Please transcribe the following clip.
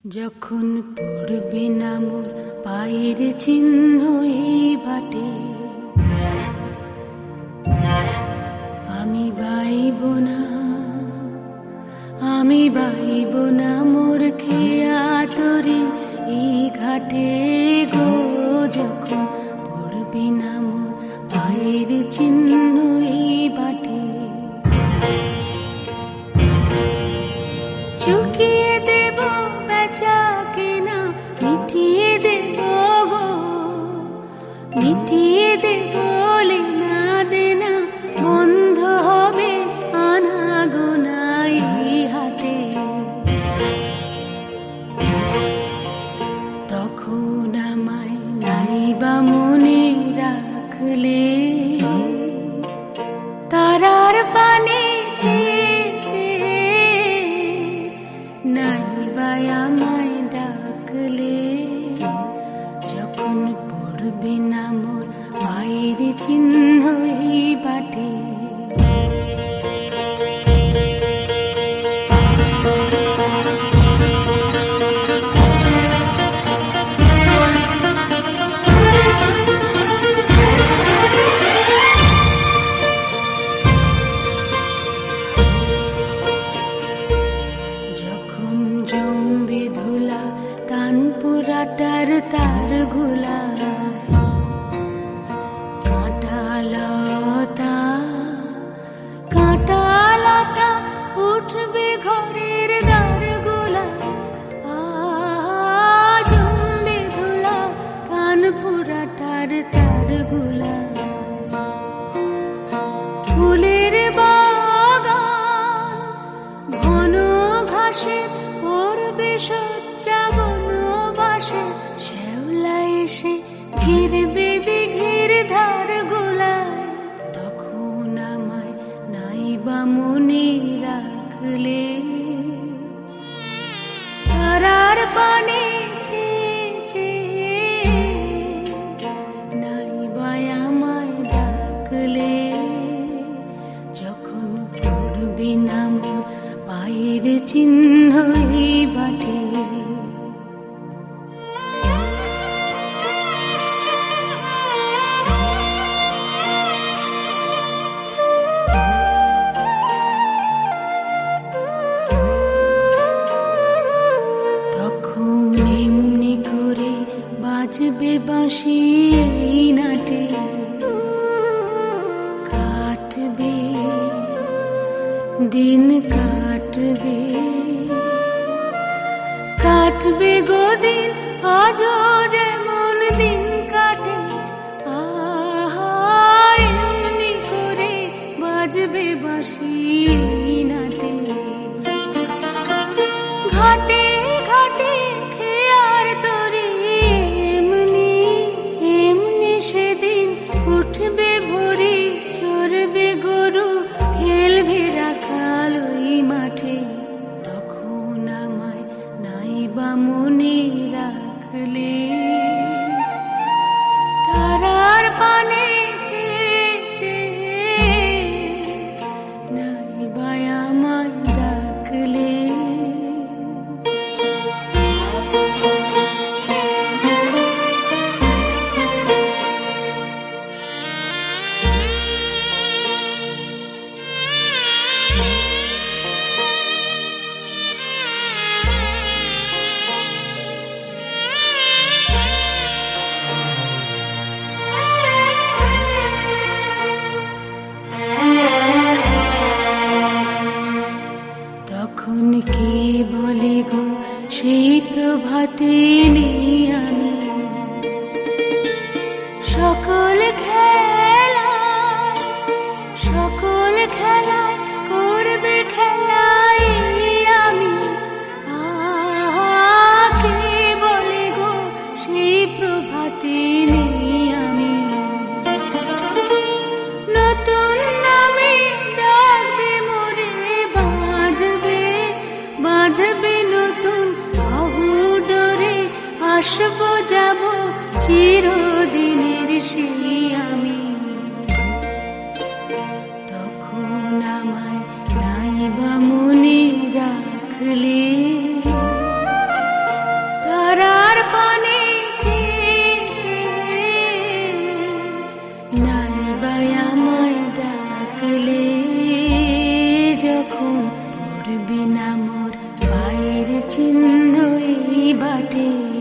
যখন পড়বে না মোর পায়ের চিহ্ন এই বাটে, আমি বাইব না, আমি বাইব না মোর খেয়া তরি এই ঘাটে গো। যখন পড়বে না মোর পায়ের চিহ্ন এই বাটে, চুকিয়ে দেব বেচা কেনা, মিটিয়ে দেব গো, মিটিয়ে দেব লেনা দেনা, বন্ধ হবে আনাগোনা এই হাটে। তখন আমায় নাইবা মনে রাখলে, তারার পানে নাইবা আমায় ডাকলে, যখন পড়বে না মোর পায়ের চিহ্ন এই বাটে। জমবে ধুলা কানপুরাটার তার গুলা, কাঁটালতা কাঁটালতা উঠবে ঘরের দ্বার গুলা। জমবে ধুলা কানপুরাটার তার গুলা, ফুলের বাগান ঘন ঘাসে পড়বে সজ্জা বনবাসে, শ্যাওলা এসে ঘিরবে দিঘির ধার গোলায়। তখন আমায় নাইবা মনে রাখলে, তারার পানে নাইবা আমায় ডাকলে, যখন পড়বে না মোর পায়ের চিহ্ন এই বাটে। তখন এমনি করে বাজবে বাঁশি এই নাটে, কাটবে দিন কাটবে, কাটবে গো দিন আজও যেমন দিন কাটে। এমনি করে বাজবে বাঁশি নাটে, ঘাটে ঘাটে খেয়ার তরি এমনি এমনি সেদিন উঠবে ভরি, চড়বে গরু খেলবে রাখাল ওই মাঠে। তখন আমায় নাইবা মনে রাখলে, তারার পানে নাইবা আমায় ডাকলে। তখন কে বলে গো সেই প্রভাতে নেই আমি, সকল খেলায় করবে খেলায় আমি। কে বলে গো সেই প্রভাতে নেই আমি, নতুন নামে ডাকবে মোরে, বাঁধবে নতুন বাহু ডোরে, আসবো যাব চিরদিনের সেই আমি। তখন আমায় নাইবা মনে রাখলে, বিনা মোর পায়ের চিহ্ন এই বাটে।